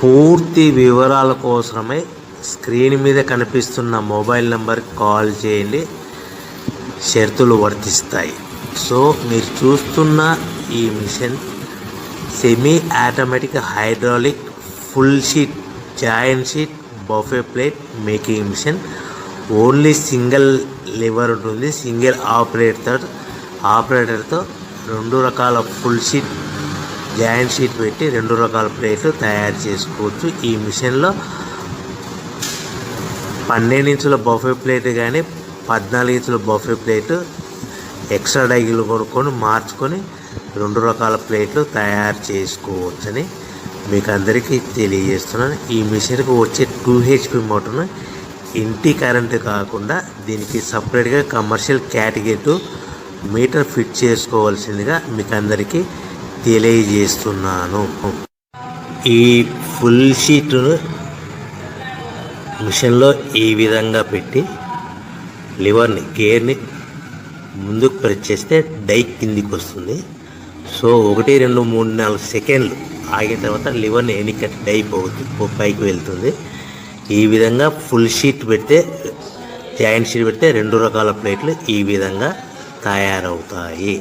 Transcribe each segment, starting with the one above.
పూర్తి వివరాల కోసమై స్క్రీన్ మీద కనిపిస్తున్న మొబైల్ నెంబర్కి కాల్ చేయండి, షరతులు వర్తిస్తాయి. సో మీరు చూస్తున్న ఈ machine semi automatic hydraulic full sheet joint sheet buffet plate making machine. Only single lever ఉంటుంది. సింగిల్ ఆపరేటర్తో 2 రకాల ఫుల్ షీట్ జాయింట్ షీట్ పెట్టి 2 రకాల ప్లేట్లు తయారు చేసుకోవచ్చు. ఈ మిషన్లో 12 ఇంచుల బఫే ప్లేట్ కానీ 14 ఇంచుల బఫే ప్లేట్ ఎక్స్ట్రా డైలు కొనుక్కొని మార్చుకొని 2 రకాల ప్లేట్లు తయారు చేసుకోవచ్చని మీకు అందరికీ తెలియజేస్తున్నాను. ఈ మిషన్కి వచ్చే 2 HP మోటార్ను ఇంటి కరెంటు కాకుండా దీనికి సపరేట్గా కమర్షియల్ కేటగిరీ 2 మీటర్ ఫిట్ చేసుకోవాల్సిందిగా మీకు అందరికీ తెలియజేస్తున్నాను. ఈ ఫుల్ షీట్ను మిషన్లో ఈ విధంగా పెట్టి గేర్ని ముందుకు ప్రెస్ చేస్తే డై కిందికి వస్తుంది. సో 1 2 3 4 సెకండ్లు ఆగిన తర్వాత లివర్ని ఎన్నికట్టి డై పైకి వెళ్తుంది. ఈ విధంగా ఫుల్ షీట్ పెడితే జాయింట్ షీట్ పెడితే 2 రకాల ప్లేట్లు ఈ విధంగా తయారవుతాయి.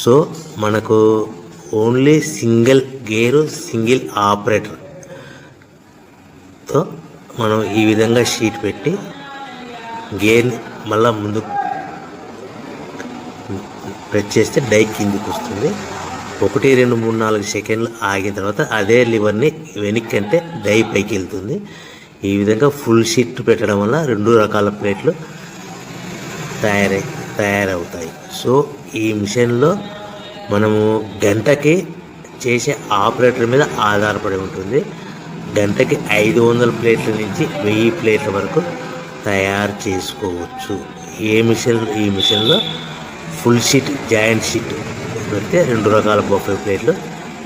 సో మనకు ఓన్లీ సింగిల్ గేరు సింగిల్ ఆపరేటర్తో మనం ఈ విధంగా షీట్ పెట్టి గేర్ని మళ్ళీ ముందుకు ప్రెస్ చేస్తే డై కిందికి వస్తుంది. 1 2 3 4 సెకండ్లు ఆగిన తర్వాత అదే లివర్ని వెనక్కి అంటే డై పైకి వెళ్తుంది. ఈ విధంగా ఫుల్ షీట్ పెట్టడం వల్ల 2 రకాల ప్లేట్లు తయారవుతాయి. సో ఈ మిషన్లో మనము గంటకి చేసే ఆపరేటర్ మీద ఆధారపడి ఉంటుంది. గంటకి 500 ప్లేట్ల నుంచి 1000 ప్లేట్ల వరకు తయారు చేసుకోవచ్చు. ఈ మిషన్లో ఫుల్ షీట్ జాయింట్ షీట్ పెడితే 2 రకాల బఫే ప్లేట్లు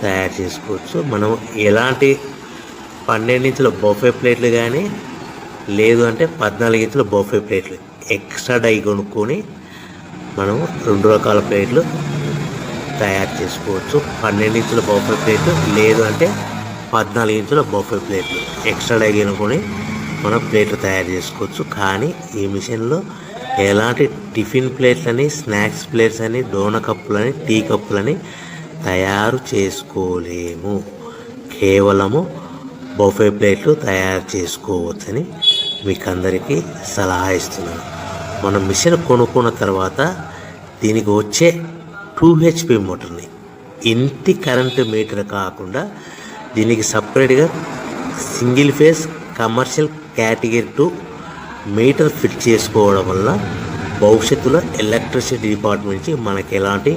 తయారు చేసుకోవచ్చు. మనం ఎలాంటి 12 ఇంచుల బఫే ప్లేట్లు కానీ లేదు అంటే 14 ఇంచుల బఫే ప్లేట్లు ఎక్స్ట్రా డై కొనుక్కొని మనం 2 రకాల ప్లేట్లు తయారు చేసుకోవచ్చు. 12 ఇంచుల బఫే ప్లేట్లు లేదు అంటే 14 ఇంచుల బఫే ప్లేట్లు ఎక్స్ట్రా డై కొనుక్కొని మనం ప్లేట్లు తయారు చేసుకోవచ్చు. కానీ ఈ మిషన్లో ఎలాంటి టిఫిన్ ప్లేట్లని, స్నాక్స్ ప్లేట్స్ అని, డోనా కప్పులని, టీ కప్పులని తయారు చేసుకోలేము. కేవలము బఫే ప్లేట్లు తయారు చేసుకోవచ్చని మీకు అందరికీ సలహా ఇస్తున్నాను. మనం మిషన్ కొనుక్కున్న తర్వాత దీనికి వచ్చే 2 HP మోటార్ని ఇంటి కరెంటు మీటర్ కాకుండా దీనికి సపరేట్గా single phase commercial category 2 metre fit చేసుకోవడం వల్ల భవిష్యత్తులో ఎలక్ట్రిసిటీ డిపార్ట్మెంట్ నుంచి మనకి ఎలాంటి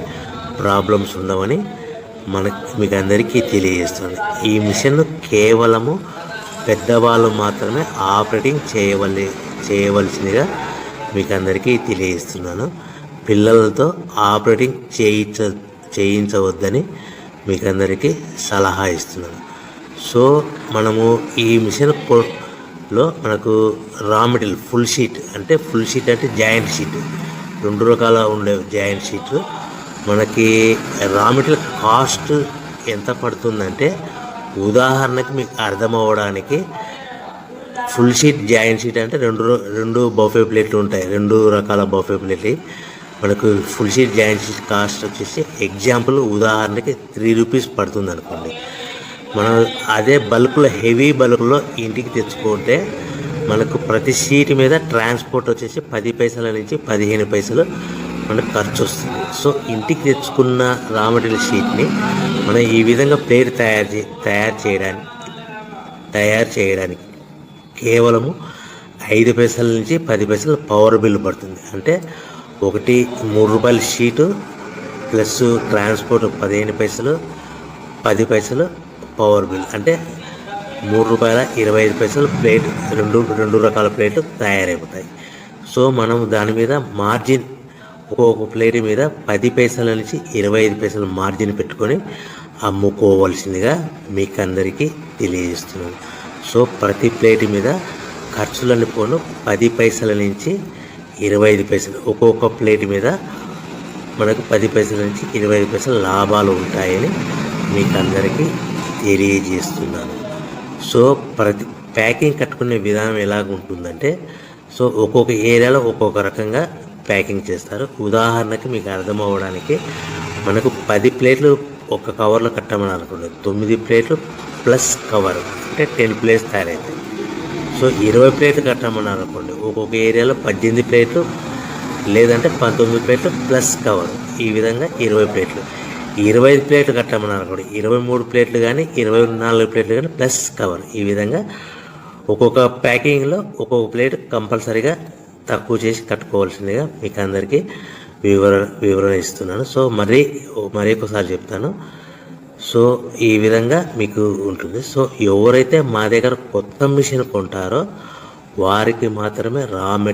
ప్రాబ్లమ్స్ ఉండవని మీకు అందరికీ తెలియజేస్తుంది. ఈ మిషన్ కేవలము పెద్దవాళ్ళు మాత్రమే ఆపరేటింగ్ చేయవలసిందిగా మీకు అందరికీ తెలియజేస్తున్నాను. పిల్లలతో ఆపరేటింగ్ చేయించవద్దని మీకు అందరికీ సలహా ఇస్తున్నాను. సో మనము ఈ మిషన్లో మనకు రా మెటీరియల్ ఫుల్ షీట్ అంటే జాయింట్ షీట్ 2 రకాల ఉండే జాయింట్ షీట్ మనకి రా మెటీరియల్ కాస్ట్ ఎంత పడుతుందంటే ఉదాహరణకి మీకు అర్థమవడానికి ఫుల్ షీట్ జాయింట్ షీట్ అంటే 2 బఫే ప్లేట్లు ఉంటాయి. 2 రకాల బఫే ప్లేట్లు మనకు full sheet joint sheet cost వచ్చేసి ఎగ్జాంపుల్ ఉదాహరణకి 3 రూపీస్ పడుతుంది అనుకోండి. మనం అదే బల్క్లో హెవీ బల్క్లో ఇంటికి తెచ్చుకుంటే మనకు ప్రతి షీట్ మీద ట్రాన్స్పోర్ట్ వచ్చేసి 10 పైసల నుంచి 15 పైసలు మనకు ఖర్చు వస్తుంది. సో ఇంటికి తెచ్చుకున్న రా మెటీరియల్ షీట్ని మనం ఈ విధంగా ప్లేట్ తయారు చేయడానికి కేవలము 5 పైసల నుంచి 10 పైసలు పవర్ బిల్ పడుతుంది. అంటే 3 రూపాయల షీటు ప్లస్ ట్రాన్స్పోర్ట్ 15 పైసలు 10 పైసలు పవర్ బిల్ అంటే 3 రూపాయల 25 పైసలు ప్లేట్ 2 రకాల ప్లేట్లు తయారైపోతాయి. సో మనం దాని మీద మార్జిన్ ఒక్కొక్క ప్లేట్ మీద 10 పైసల నుంచి 25 పైసలు మార్జిన్ పెట్టుకొని అమ్ముకోవాల్సిందిగా మీకు అందరికీ తెలియజేస్తున్నాను. సో ప్రతి ప్లేట్ మీద ఖర్చులన్నీ పోను 10 పైసల నుంచి 25 పైసలు ఒక్కొక్క ప్లేట్ మీద మనకు 10 పైసల నుంచి 25 పైసలు లాభాలు ఉంటాయని మీకు అందరికీ తెలియజేస్తున్నాను. సో ప్రతి ప్యాకింగ్ కట్టుకునే విధానం ఎలాగ ఉంటుందంటే, సో ఒక్కొక్క ఏరియాలో ఒక్కొక్క రకంగా ప్యాకింగ్ చేస్తారు. ఉదాహరణకి మీకు అర్థం అవ్వడానికి, మనకు 10 ప్లేట్లు ఒక కవర్లో కట్టమని అనుకోండి, 9 ప్లేట్లు ప్లస్ కవర్ అంటే 10 ప్లేట్స్ తయారవుతాయి. సో 20 ప్లేట్లు కట్టమని అనుకోండి, ఒక్కొక్క ఏరియాలో 18 ప్లేట్లు లేదంటే 19 ప్లేట్లు ప్లస్ కవర్, ఈ విధంగా 20 ప్లేట్లు. 25 ప్లేట్లు కట్టమని అనుకోండి, 23 ప్లేట్లు కానీ 24 ప్లేట్లు కానీ ప్లస్ కవర్, ఈ విధంగా ఒక్కొక్క ప్యాకింగ్లో ఒక్కొక్క ప్లేట్ కంపల్సరీగా తక్కువ చేసి కట్టుకోవాల్సిందిగా మీకు అందరికీ వివరణ ఇస్తున్నాను. సో మరి ఒకసారి చెప్తాను. సో ఈ విధంగా మీకు ఉంటుంది. సో ఎవరైతే మా దగ్గర కొత్త మిషన్ కొంటారో వారికి మాత్రమే రా